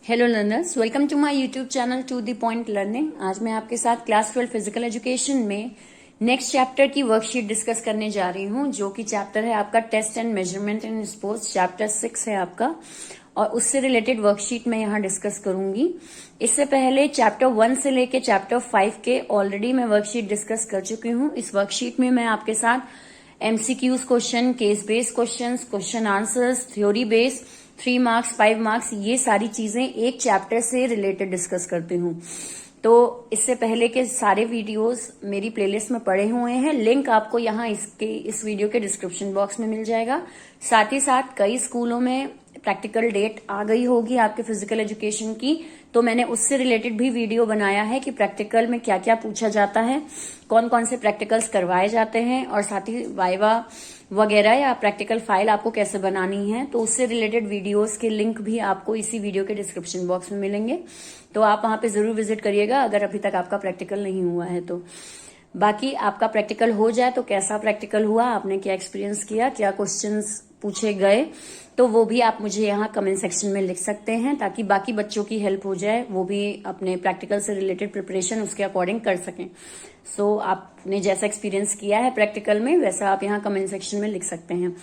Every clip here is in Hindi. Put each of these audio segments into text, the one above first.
Hello learners, welcome to my YouTube channel to the point learning. आज मैं आपके साथ क्लास 12 फिजिकल एजुकेशन में नेक्स्ट चैप्टर की वर्कशीट डिस्कस करने जा रही हूं, जो कि चैप्टर है आपका test and measurement in sports. Chapter 6 है आपका और उससे रिलेटेड वर्कशीट मैं यहाँ डिस्कस करूंगी। इससे पहले चैप्टर 1 से लेके चैप्टर 5 के ऑलरेडी मैं वर्कशीट डिस्कस कर चुकी हूँ। इस वर्कशीट में मैं आपके साथ MCQs question, case based question answers, theory based 3 marks 5 marks, ये सारी चीजें एक चैप्टर से रिलेटेड डिस्कस करती हूँ। तो इससे पहले के सारे वीडियोस मेरी प्लेलिस्ट में पड़े हुए हैं। लिंक आपको यहाँ इस वीडियो के डिस्क्रिप्शन बॉक्स में मिल जाएगा। साथ ही साथ कई स्कूलों में प्रैक्टिकल डेट आ गई होगी आपके फिजिकल एजुकेशन की, तो मैंने उससे रिलेटेड भी वीडियो बनाया है कि प्रैक्टिकल में क्या क्या पूछा जाता है, कौन कौन से प्रैक्टिकल्स करवाए जाते हैं और साथ ही वाइवा वगैरह या प्रैक्टिकल फाइल आपको कैसे बनानी है। तो उससे रिलेटेड वीडियोस के लिंक भी आपको इसी वीडियो के डिस्क्रिप्शन बॉक्स में मिलेंगे, तो आप वहां पे जरूर विजिट करिएगा अगर अभी तक आपका प्रैक्टिकल नहीं हुआ है तो। बाकी आपका प्रैक्टिकल हो जाए तो कैसा प्रैक्टिकल हुआ, आपने क्या एक्सपीरियंस किया, क्या क्वेश्चंस पूछे गए, तो वो भी आप मुझे यहाँ कमेंट सेक्शन में लिख सकते हैं, ताकि बाकी बच्चों की हेल्प हो जाए, वो भी अपने प्रैक्टिकल से रिलेटेड प्रिपरेशन उसके अकॉर्डिंग कर सकें। सो आपने जैसा एक्सपीरियंस किया है प्रैक्टिकल में, वैसा आप यहाँ कमेंट सेक्शन में लिख सकते हैं।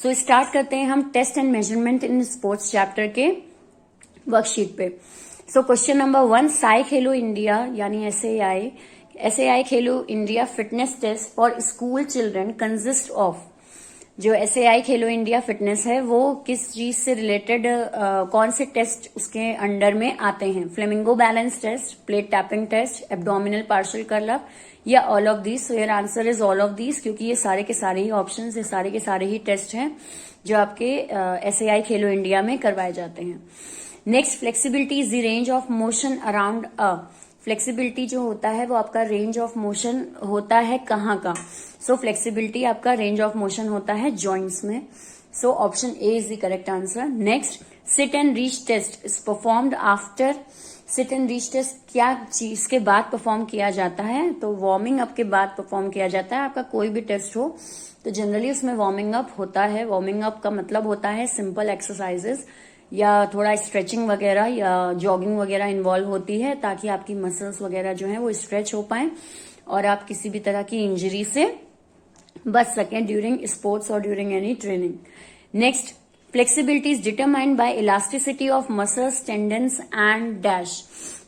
सो स्टार्ट करते हैं हम test and measurement in sports chapter के वर्कशीट पे। सो क्वेश्चन नंबर 1, साई खेलो इंडिया यानी SAI Khelo India fitness test for school children consist of. जो एसएआई खेलो इंडिया फिटनेस है वो किस चीज से रिलेटेड, कौन से टेस्ट उसके अंडर में आते हैं? Flamingo balance test, plate tapping test, abdominal partial curl up या all of these. So your answer is all of these, क्योंकि ये सारे के सारे ही ऑप्शन, ये सारे के सारे ही टेस्ट हैं जो आपके एसएआई खेलो इंडिया में करवाए जाते हैं। Next, flexibility is the range of motion around a. Flexibility जो होता है वो आपका रेंज ऑफ मोशन होता है कहाँ का? सो फ्लेक्सिबिलिटी आपका रेंज ऑफ मोशन होता है जॉइंट्स में। So option A is the correct answer. Next, sit and reach test is performed after. Sit and reach test क्या चीज के बाद परफॉर्म किया जाता है? तो वार्मिंग अप के बाद परफॉर्म किया जाता है। आपका कोई भी टेस्ट हो तो जनरली उसमें वार्मिंग अप होता है। वार्मिंग अप का मतलब होता है सिंपल एक्सरसाइजेस या थोड़ा स्ट्रेचिंग वगैरह या जॉगिंग वगैरह इन्वॉल्व होती है, ताकि आपकी मसल्स वगैरह जो है वो स्ट्रेच हो पाए और आप किसी भी तरह की इंजरी से बच सकें ड्यूरिंग स्पोर्ट्स और during any training. Next, flexibility is determined by elasticity of muscles, tendons and dash.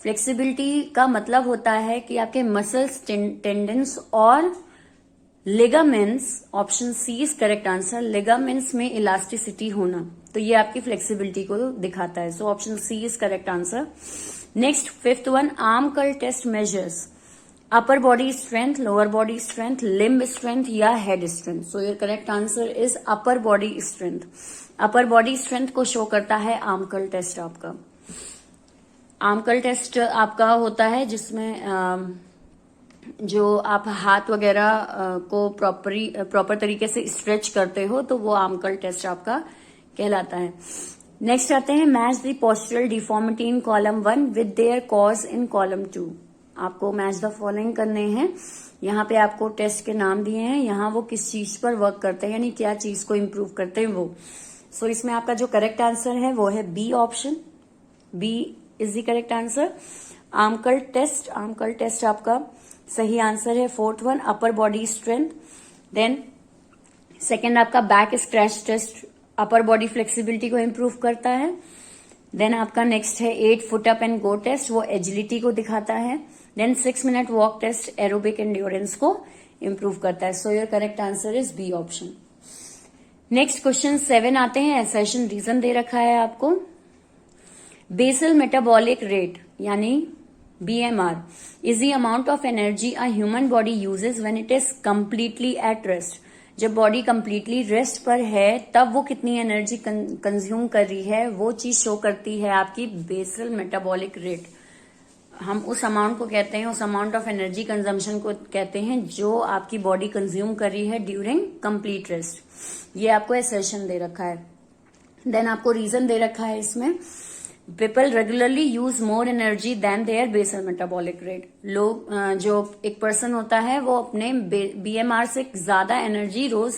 Flexibility का मतलब होता है कि आपके मसल्स, टेंडेंस और ligaments, option C is correct answer, ligaments में इलास्टिसिटी होना, तो ये आपकी फ्लेक्सिबिलिटी को दिखाता है। So option C is correct answer. Next, 5th one, arm curl test measures upper body strength, lower body strength, limb strength या head strength. So your correct answer is upper body strength. Upper body strength को शो करता है आर्म कर्ल टेस्ट आपका। आर्म कर्ल टेस्ट आपका होता है जिसमें जो आप हाथ वगैरह को प्रॉपर तरीके से स्ट्रेच करते हो, तो वो आर्म कर्ल टेस्ट आपका कहलाता है। नेक्स्ट आते हैं, match the postural deformity in column 1 with their cause in column 2। आपको मैच द फॉलोइंग करने हैं। यहाँ पे आपको टेस्ट के नाम दिए हैं, यहाँ वो किस चीज पर वर्क करते हैं, यानी क्या चीज को इम्प्रूव करते हैं वो। सो इसमें आपका जो करेक्ट आंसर है वो है B option, B is the correct answer. Arm curl test, arm curl test आपका सही आंसर है 4th one, upper body strength. Then second आपका back scratch test upper body flexibility को इम्प्रूव करता है। देन आपका नेक्स्ट है 8 foot up and go test, वो एजिलिटी को दिखाता है। Then 6 minute walk test aerobic endurance को इम्प्रूव करता है। So your correct answer is B option. Next question 7 आते हैं, एसर्शन रीजन दे रखा है आपको। बेसल मेटाबॉलिक रेट यानी BMR is the amount of energy a human body uses when it is completely at rest। जब बॉडी कंप्लीटली रेस्ट पर है तब वो कितनी एनर्जी कंज्यूम कर रही है, वो चीज शो करती है आपकी बेसल मेटाबॉलिक रेट। हम उस अमाउंट को कहते हैं, उस अमाउंट ऑफ एनर्जी कंजम्पशन को कहते हैं जो आपकी बॉडी कंज्यूम कर रही है ड्यूरिंग कंप्लीट रेस्ट। ये आपको एसर्शन दे रखा है। देन आपको रीजन दे रखा है इसमें, people regularly use more energy than their basal metabolic rate. लोग जो एक पर्सन होता है वो अपने BMR से ज्यादा एनर्जी रोज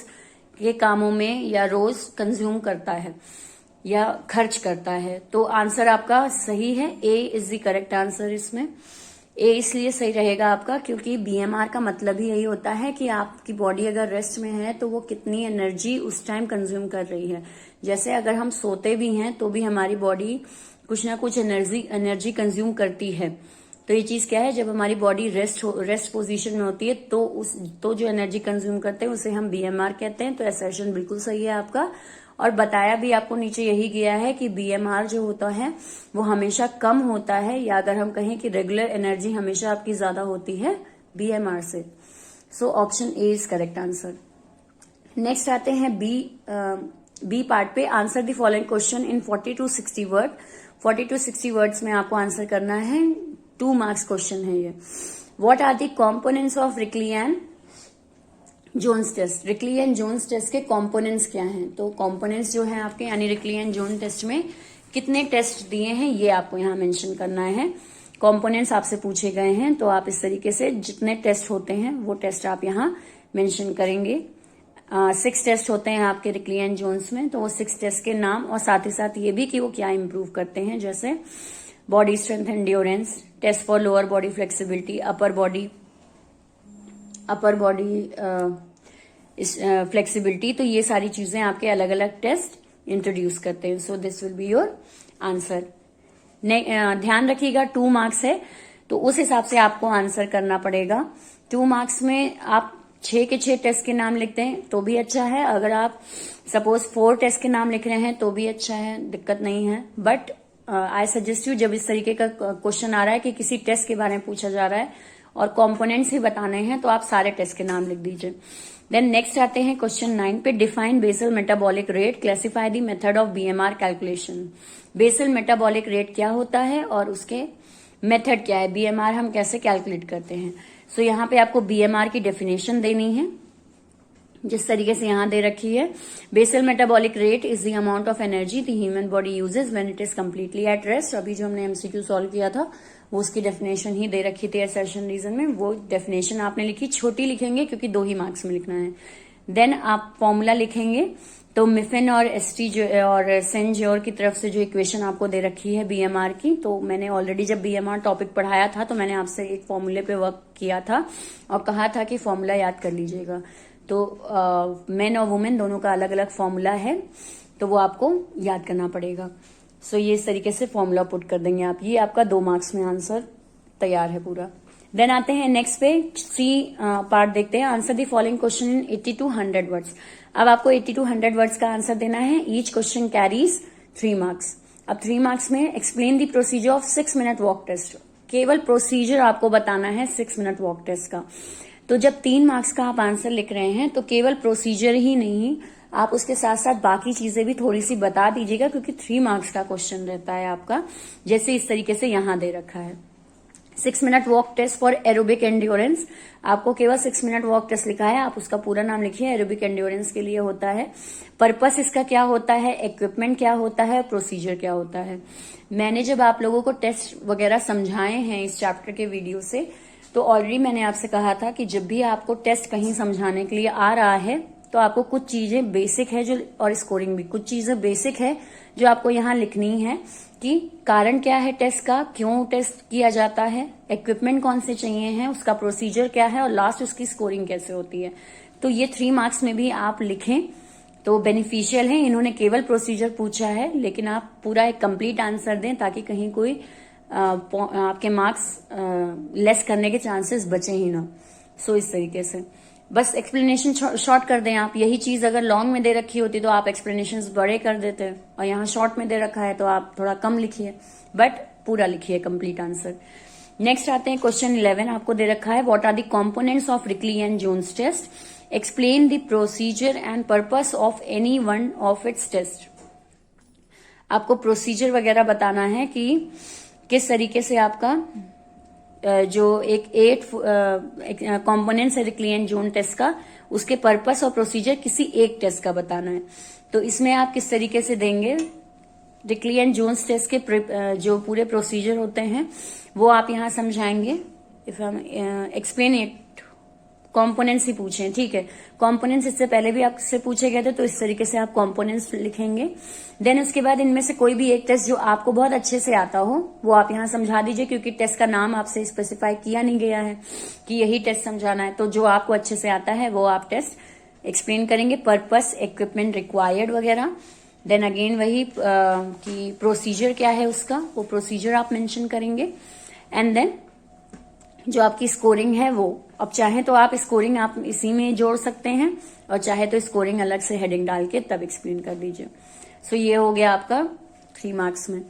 के कामों में या रोज कंज्यूम करता है। या खर्च करता है। तो आंसर आपका सही है, ए इज द करेक्ट आंसर। इसमें ए इसलिए सही रहेगा आपका क्योंकि बीएमआर का मतलब ही यही होता है कि आपकी बॉडी अगर रेस्ट में है तो वो कितनी एनर्जी उस टाइम कंज्यूम कर रही है। जैसे अगर हम सोते भी हैं तो भी हमारी बॉडी कुछ ना कुछ एनर्जी कंज्यूम करती है। तो ये चीज क्या है, जब हमारी बॉडी रेस्ट पोजीशन में होती है तो जो एनर्जी कंज्यूम करते हैं उसे हम बीएमआर कहते हैं। तो असर्शन बिल्कुल सही है आपका। और बताया भी आपको नीचे यही गया है कि बीएमआर जो होता है वो हमेशा कम होता है, या अगर हम कहें कि रेगुलर एनर्जी हमेशा आपकी ज्यादा होती है बीएमआर से। सो option A is correct answer. Next आते हैं बी पार्ट पे। Answer the following question in 40 to 60 word. 40 to 60 words में आपको आंसर करना है। 2 मार्क्स क्वेश्चन है ये। What are the components of Rikli and Jones test. Rikli and Jones test के कॉम्पोनेंट्स क्या हैं? तो कॉम्पोनेंट्स जो हैं आपके यानी रिकली एंड जोन टेस्ट में कितने टेस्ट दिए हैं ये आपको यहाँ मेंशन करना है। कॉम्पोनेंट्स आपसे पूछे गए हैं तो आप इस तरीके से जितने टेस्ट होते हैं वो टेस्ट आप यहाँ मेंशन करेंगे। 6 टेस्ट होते हैं आपके रिकली एंड जोन्स में, तो वो 6 टेस्ट के नाम और साथ ही साथ ये भी कि वो क्या इंप्रूव करते हैं, जैसे body strength endurance, test for lower body flexibility, upper body flexibility. तो ये सारी चीजें आपके अलग अलग टेस्ट इंट्रोड्यूस करते हैं। So this will be your answer. ध्यान रखिएगा 2 मार्क्स है तो उस हिसाब से आपको आंसर करना पड़ेगा। 2 मार्क्स में आप 6 के 6 टेस्ट के नाम लिखते हैं तो भी अच्छा है। अगर आप सपोज 4 टेस्ट के नाम लिख रहे हैं तो भी अच्छा है, दिक्कत नहीं है। बट आई सजेस्ट यू, जब इस तरीके का क्वेश्चन आ रहा है कि किसी टेस्ट के बारे में पूछा जा रहा है और कंपोनेंट्स ही बताने हैं, तो आप सारे टेस्ट के नाम लिख दीजिए। देन नेक्स्ट आते हैं क्वेश्चन 9 पे। Define basal metabolic rate, classify the method of BMR calculation. Basal metabolic rate क्या होता है और उसके मेथड क्या है, बीएमआर हम कैसे कैलकुलेट करते हैं। सो यहाँ पे आपको बीएमआर की डेफिनेशन देनी है जिस तरीके से यहाँ दे रखी है। Basal metabolic rate is the amount of energy the human body uses when it is completely at rest. अभी जो हमने एमसीक्यू सॉल्व किया था वो उसकी डेफिनेशन ही दे रखी थी असर्शन रीजन में। वो डेफिनेशन आपने लिखी, छोटी लिखेंगे क्योंकि 2 ही मार्क्स में लिखना है। देन आप फॉर्मूला लिखेंगे। तो मिफिन और एसटी जो और सेंजोर की तरफ से जो इक्वेशन आपको दे रखी है बीएमआर की, तो मैंने ऑलरेडी जब बीएमआर टॉपिक पढ़ाया था तो मैंने आपसे एक फॉर्मूले पे वर्क किया था और कहा था कि फॉर्मूला याद कर लीजिएगा। तो मेन और वुमेन दोनों का अलग अलग फॉर्मूला है तो वो आपको याद करना पड़ेगा। सो ये इस तरीके से फॉर्मूला पुट कर देंगे आप। ये आपका 2 मार्क्स में आंसर तैयार है पूरा। देन आते हैं नेक्स्ट पे, सी पार्ट देखते हैं। Answer the following question in 80 to 100 words. अब आपको 80 to 100 वर्ड्स का आंसर देना है। Each question carries 3 marks. अब 3 मार्क्स में explain the procedure of 6 minute walk test. केवल प्रोसीजर आपको बताना है 6 मिनट वॉक टेस्ट का। तो जब 3 मार्क्स का आप आंसर लिख रहे हैं तो केवल प्रोसीजर ही नहीं, आप उसके साथ साथ बाकी चीजें भी थोड़ी सी बता दीजिएगा क्योंकि 3 मार्क्स का क्वेश्चन रहता है आपका, जैसे इस तरीके से यहां दे रखा है। 6 minute walk test for aerobic endurance. आपको केवल 6 मिनट वॉक टेस्ट लिखा है, आप उसका पूरा नाम लिखिए। एरोबिक एंड्योरेंस के लिए होता है। पर्पस इसका क्या होता है, इक्विपमेंट क्या होता है, प्रोसीजर क्या होता है। मैंने जब आप लोगों को टेस्ट वगैरह समझाए हैं इस चैप्टर के वीडियो से, तो ऑलरेडी मैंने आपसे कहा था कि जब भी आपको टेस्ट कहीं समझाने के लिए आ रहा है तो आपको कुछ चीजें बेसिक है जो, और स्कोरिंग भी कुछ चीजें बेसिक है जो आपको यहाँ लिखनी है कि कारण क्या है टेस्ट का, क्यों टेस्ट किया जाता है, इक्विपमेंट कौन से चाहिए हैं, उसका प्रोसीजर क्या है और लास्ट उसकी स्कोरिंग कैसे होती है। तो ये 3 मार्क्स में भी आप लिखें तो बेनिफिशियल है। इन्होंने केवल प्रोसीजर पूछा है लेकिन आप पूरा एक कंप्लीट आंसर दें ताकि कहीं कोई आपके मार्क्स लेस करने के चांसेस बचे ही ना। सो इस तरीके से बस एक्सप्लेनेशन शॉर्ट कर दें आप। यही चीज अगर लॉन्ग में दे रखी होती तो आप एक्सप्लेनेशंस बड़े कर देते, और यहाँ शॉर्ट में दे रखा है तो आप थोड़ा कम लिखिए, बट पूरा लिखिए कंप्लीट आंसर। नेक्स्ट आते हैं क्वेश्चन 11। आपको दे रखा है what are the components of Rikli and Jones test, explain the procedure and purpose of any one of its test. आपको प्रोसीजर वगैरह बताना है कि किस तरीके से आपका जो एक 8 कंपोनेंट्स है रिकली एंड जोन टेस्ट का, उसके पर्पस और प्रोसीजर किसी एक टेस्ट का बताना है। तो इसमें आप किस तरीके से देंगे, रिकली एंड जोन्स टेस्ट के जो पूरे प्रोसीजर होते हैं वो आप यहाँ समझाएंगे। इफ हम एक्सप्लेन इट कंपोनेंट्स ही पूछे हैं, ठीक है। कंपोनेंट्स इससे पहले भी आपसे पूछे गए थे, तो इस तरीके से आप कंपोनेंट्स लिखेंगे। देन उसके बाद इनमें से कोई भी एक टेस्ट जो आपको बहुत अच्छे से आता हो वो आप यहाँ समझा दीजिए, क्योंकि टेस्ट का नाम आपसे स्पेसिफाई किया नहीं गया है कि यही टेस्ट समझाना है। तो जो आपको अच्छे से आता है वो आप टेस्ट एक्सप्लेन करेंगे, पर्पस, इक्विपमेंट रिक्वायर्ड वगैरह। देन अगेन वही कि प्रोसीजर क्या है उसका, वो प्रोसीजर आप मेंशन करेंगे। एंड देन जो आपकी स्कोरिंग है वो, अब चाहे तो आप स्कोरिंग आप इसी में जोड़ सकते हैं, और चाहे तो स्कोरिंग अलग से हेडिंग डाल के तब एक्सप्लेन कर दीजिए। सो ये हो गया आपका 3 मार्क्स में।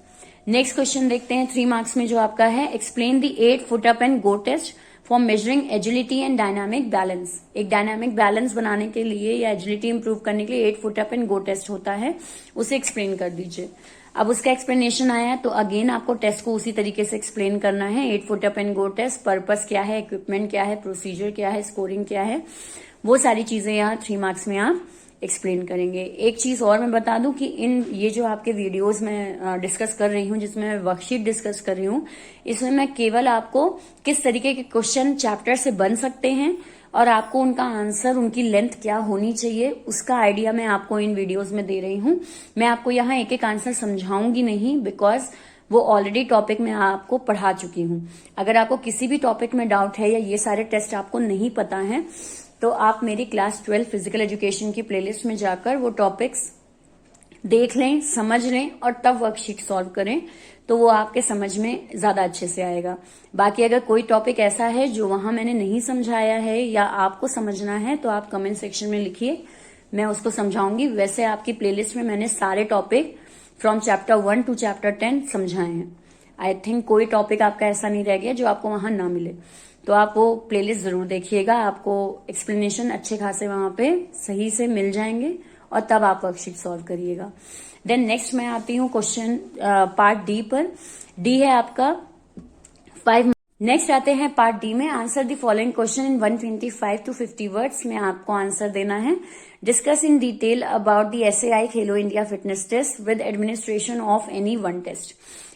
नेक्स्ट क्वेश्चन देखते हैं 3 मार्क्स में जो आपका है, explain the 8 foot up and go test for measuring agility and dynamic balance. एक डायनामिक बैलेंस बनाने के लिए या एजिलिटी इंप्रूव करने के लिए 8 foot up and go test होता है, उसे एक्सप्लेन कर दीजिए। अब उसका एक्सप्लेनेशन आया तो अगेन आपको टेस्ट को उसी तरीके से एक्सप्लेन करना है। 8 foot up and go test, purpose क्या है, इक्विपमेंट क्या है, प्रोसीजर क्या है, स्कोरिंग क्या है, वो सारी चीजें यहाँ 3 मार्क्स में आप एक्सप्लेन करेंगे। एक चीज और मैं बता दूं कि ये जो आपके वीडियोस में डिस्कस कर रही हूँ, जिसमें मैं वर्कशीट डिस्कस कर रही हूँ, इसमें मैं केवल आपको किस तरीके के क्वेश्चन चैप्टर से बन सकते हैं और आपको उनका आंसर, उनकी लेंथ क्या होनी चाहिए, उसका आइडिया मैं आपको इन वीडियोस में दे रही हूँ। मैं आपको यहाँ एक एक आंसर समझाऊंगी नहीं, बिकॉज वो ऑलरेडी टॉपिक में आपको पढ़ा चुकी हूँ। अगर आपको किसी भी टॉपिक में डाउट है या ये सारे टेस्ट आपको नहीं पता है, तो आप मेरी क्लास 12 फिजिकल एजुकेशन की प्लेलिस्ट में जाकर वो टॉपिक्स देख लें, समझ लें और तब वर्कशीट सॉल्व करें, तो वो आपके समझ में ज्यादा अच्छे से आएगा। बाकी अगर कोई टॉपिक ऐसा है जो वहां मैंने नहीं समझाया है या आपको समझना है, तो आप कमेंट सेक्शन में लिखिए, मैं उसको समझाऊंगी। वैसे आपकी प्लेलिस्ट में मैंने सारे topic from chapter 1 to chapter 10 समझाए हैं। आई थिंक कोई टॉपिक आपका ऐसा नहीं रह गया जो आपको वहां ना मिले। तो आप वो प्लेलिस्ट जरूर देखिएगा, आपको एक्सप्लेनेशन अच्छे खासे वहां पे सही से मिल जाएंगे और तब आप वर्कशीट सॉल्व करिएगा। देन नेक्स्ट मैं आती हूँ क्वेश्चन पार्ट डी पर। डी है आपका 5। नेक्स्ट आते हैं पार्ट डी में, answer the following question in 125 to 50 words में आपको आंसर देना है। Discuss in detail about the SAI Khelo India fitness test with administration of any one test.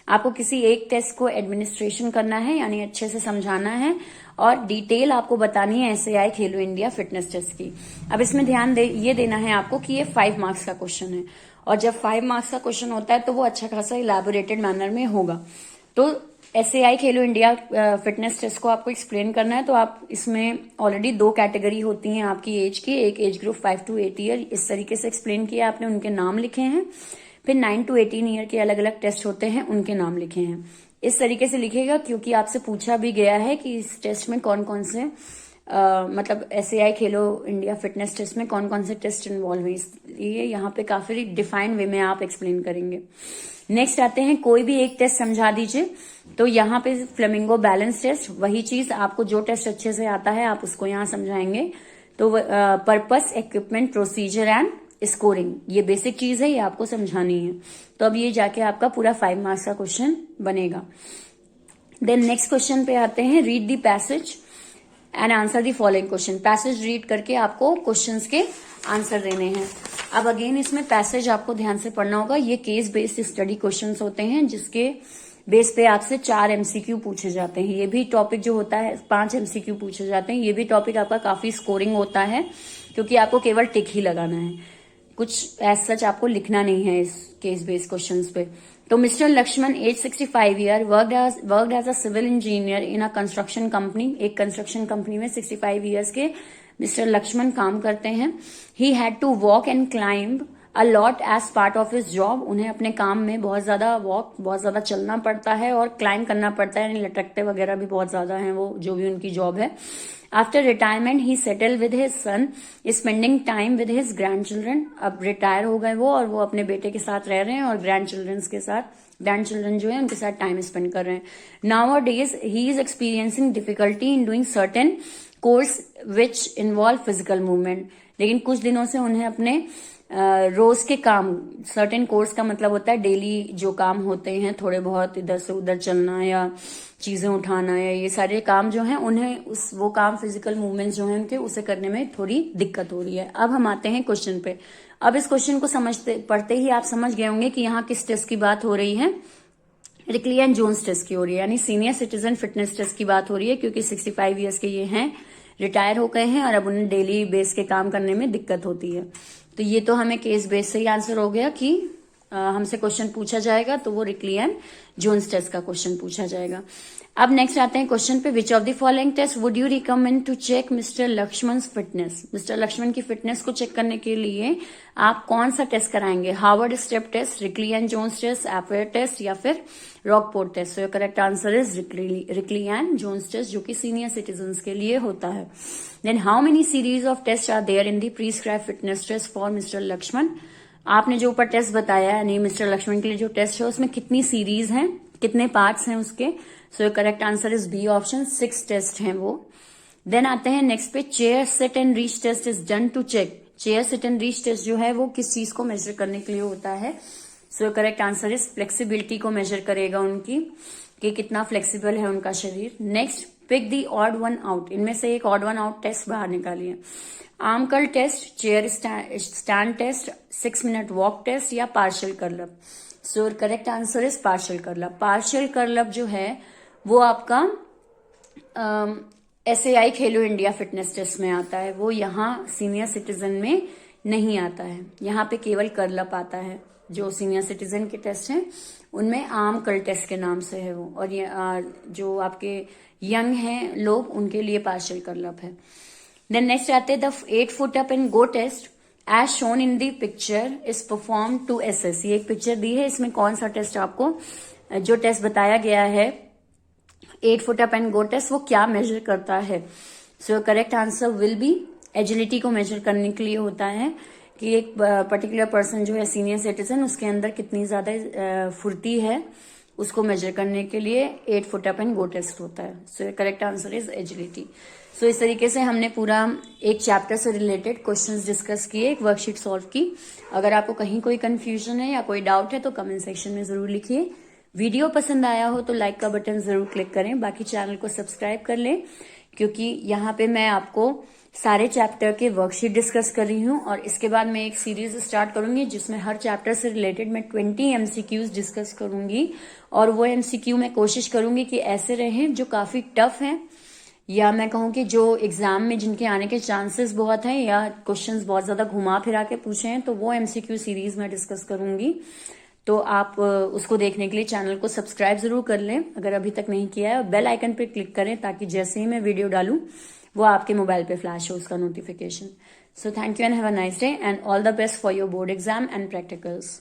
आपको किसी एक टेस्ट को एडमिनिस्ट्रेशन करना है, यानी अच्छे से समझाना है और डिटेल आपको बतानी है SAI Khelo India fitness test की। अब इसमें ध्यान ये देना है आपको कि ये 5 मार्क्स का क्वेश्चन है, और जब 5 मार्क्स का क्वेश्चन होता है तो वो अच्छा खासा इलैबोरेटेड मैनर में होगा। तो SAI Khelo India fitness test को आपको एक्सप्लेन करना है, तो आप इसमें ऑलरेडी 2 कैटेगरी होती हैं आपकी एज की, एक एज ग्रुप 5 to 8 ईयर, इस तरीके से एक्सप्लेन किया आपने, उनके नाम लिखे हैं। फिर 9 to 18 ईयर के अलग अलग टेस्ट होते हैं, उनके नाम लिखे हैं। इस तरीके से लिखेगा क्योंकि आपसे पूछा भी गया है कि इस टेस्ट में कौन कौन से मतलब SAI Khelo India fitness test में कौन कौन से टेस्ट इन्वॉल्व है, इसलिए यहाँ पे काफी डिफाइंड वे में आप एक्सप्लेन करेंगे। नेक्स्ट आते हैं, कोई भी एक टेस्ट समझा दीजिए। तो यहाँ पे फ्लेमिंगो बैलेंस टेस्ट, वही चीज आपको जो टेस्ट अच्छे से आता है आप उसको यहाँ समझाएंगे। तो purpose, equipment, procedure and scoring, ये बेसिक चीज है, ये आपको समझानी है। तो अब ये जाके आपका पूरा 5 मार्क्स का क्वेश्चन बनेगा। देन नेक्स्ट क्वेश्चन पे आते हैं, read the passage and answer the following question. Passage read करके आपको क्वेश्चंस के आंसर देने हैं। अब अगेन इसमें पैसेज आपको ध्यान से पढ़ना होगा। ये केस बेस्ड स्टडी क्वेश्चंस होते हैं, जिसके बेस पे आपसे 4 MCQ पूछे जाते हैं। ये भी टॉपिक जो होता है 5 MCQ पूछे जाते हैं। ये भी टॉपिक आपका काफी स्कोरिंग होता है, क्योंकि आपको केवल टिक ही लगाना है, कुछ एज सच आपको लिखना नहीं है इस केस बेस्ड क्वेश्चंस पे। तो mister Lakshman, age 65 year, worked as a civil engineer in a construction company. एक कंस्ट्रक्शन कंपनी में 65 ईयर्स के मिस्टर लक्ष्मण काम करते हैं। He had to walk and climb a lot as part of his job. उन्हें अपने काम में बहुत ज्यादा चलना पड़ता है और क्लाइंब करना पड़ता है, यानी लटकते वगैरह भी बहुत ज्यादा हैं वो, जो भी उनकी जॉब है। After retirement he settle with his son, spending time with his grand children. अब रिटायर हो गए वो और वो अपने बेटे के साथ रह रहे हैं और ग्रैंड चिल्ड्रन जो है उनके साथ टाइम स्पेंड कर रहे हैं। Now days he is experiencing difficulty in doing certain course which involve physical movement. लेकिन कुछ दिनों से उन्हें अपने रोज के काम, सर्टेन कोर्स का मतलब होता है डेली जो काम होते हैं, थोड़े बहुत इधर से उधर चलना या चीजें उठाना या ये सारे काम जो हैं, उन्हें वो काम फिजिकल मूवमेंट्स जो हैं उनके, उसे करने में थोड़ी दिक्कत हो रही है। अब हम आते हैं क्वेश्चन पे। अब इस क्वेश्चन को पढ़ते ही आप समझ गए होंगे कि यहाँ किस टेस्ट की बात हो रही है। रिकली एंड जोन्स टेस्ट की हो रही है, यानी सीनियर सिटीजन फिटनेस टेस्ट की बात हो रही है, क्योंकि 65 ईयर्स के ये हैं रिटायर हो गए हैं और अब उन्हें डेली बेस के काम करने में दिक्कत होती है। तो ये तो हमें केस बेस से ही आंसर हो गया कि हमसे क्वेश्चन पूछा जाएगा तो वो रिकली एंड जोन्स टेस्ट का क्वेश्चन पूछा जाएगा। अब नेक्स्ट आते हैं क्वेश्चन पे, which of the following test would you recommend to check mister Lakshman fitness. Mister Lakshman की फिटनेस को चेक करने के लिए आप कौन सा टेस्ट कराएंगे, Harvard step test, Rikli and Jones test, AAHPER test या फिर Rockport test. So correct answer is Rikli and Jones test, जो कि सीनियर सिटीजन के लिए होता है। Then how many series of test are there in the prescribe fitness test for mister Lakshman. आपने जो ऊपर टेस्ट बताया यानी मिस्टर लक्ष्मण के लिए जो टेस्ट है उसमें कितनी सीरीज हैं, कितने पार्ट्स हैं उसके। So correct answer is B option, 6 test हैं वो। देन आते हैं नेक्स्ट पे, chair sit and reach test is done to check. Chair sit and reach test जो है वो किस चीज को मेजर करने के लिए होता है। So correct answer is flexibility को मेजर करेगा उनकी, कि कितना फ्लेक्सिबल है उनका शरीर। Next, pick the odd one out. इनमें से एक ऑड वन आउट टेस्ट बाहर निकालिए। Arm curl test, chair stand test, 6 minute walk test या partial curl up. So correct answer is partial curl up. Partial curl up जो है वो आपका SAI Khelo India fitness test में आता है, वो यहाँ सीनियर सिटीजन में नहीं आता है। यहाँ पे केवल कर्ल अप आता है। जो सीनियर सिटीजन के टेस्ट हैं उनमें आर्म कर्ल टेस्ट के नाम से है वो, और ये जो आपके यंग हैं लोग उनके लिए पार्शियल कर्ल अप है। देन नेक्स्ट आते हैं, the 8 foot up and go test as shown in the picture is perform to SS। ये एक पिक्चर दी है, इसमें कौन सा टेस्ट आपको, जो टेस्ट बताया गया है 8 foot up and go test, वो क्या मेजर करता है। So correct answer will be agility को मेजर करने के लिए होता है कि एक पर्टिकुलर पर्सन जो है सीनियर सिटीजन, उसके अंदर कितनी ज्यादा फुर्ती है, उसको मेजर करने के लिए 8 foot up and go test होता है। So correct answer is agility. So इस तरीके से हमने पूरा एक चैप्टर से रिलेटेड क्वेश्चंस डिस्कस किए, एक वर्कशीट सॉल्व की। अगर आपको कहीं कोई कंफ्यूजन है या कोई डाउट है तो कमेंट सेक्शन में जरूर लिखिए। वीडियो पसंद आया हो तो लाइक का बटन जरूर क्लिक करें, बाकी चैनल को सब्सक्राइब कर लें, क्योंकि यहाँ पे मैं आपको सारे चैप्टर के वर्कशीट डिस्कस कर रही हूँ और इसके बाद मैं एक सीरीज स्टार्ट करूंगी जिसमें हर चैप्टर से रिलेटेड मैं 20 MCQs डिस्कस करूंगी। और वो MCQ मैं कोशिश करूंगी कि ऐसे रहें जो काफी टफ हैं, या मैं कहूँ कि जो एग्जाम में जिनके आने के चांसेस बहुत हैं या क्वेश्चंस बहुत ज्यादा घुमा फिरा के पूछे हैं, तो वो MCQ सीरीज मैं डिस्कस करूंगी। तो आप उसको देखने के लिए चैनल को सब्सक्राइब जरूर कर लें अगर अभी तक नहीं किया है, और बेल आइकन पे क्लिक करें ताकि जैसे ही मैं वीडियो डालूं वो आपके मोबाइल पे फ्लैश हो उसका notification. So thank you and have a nice day and all the best for your board exam and practicals.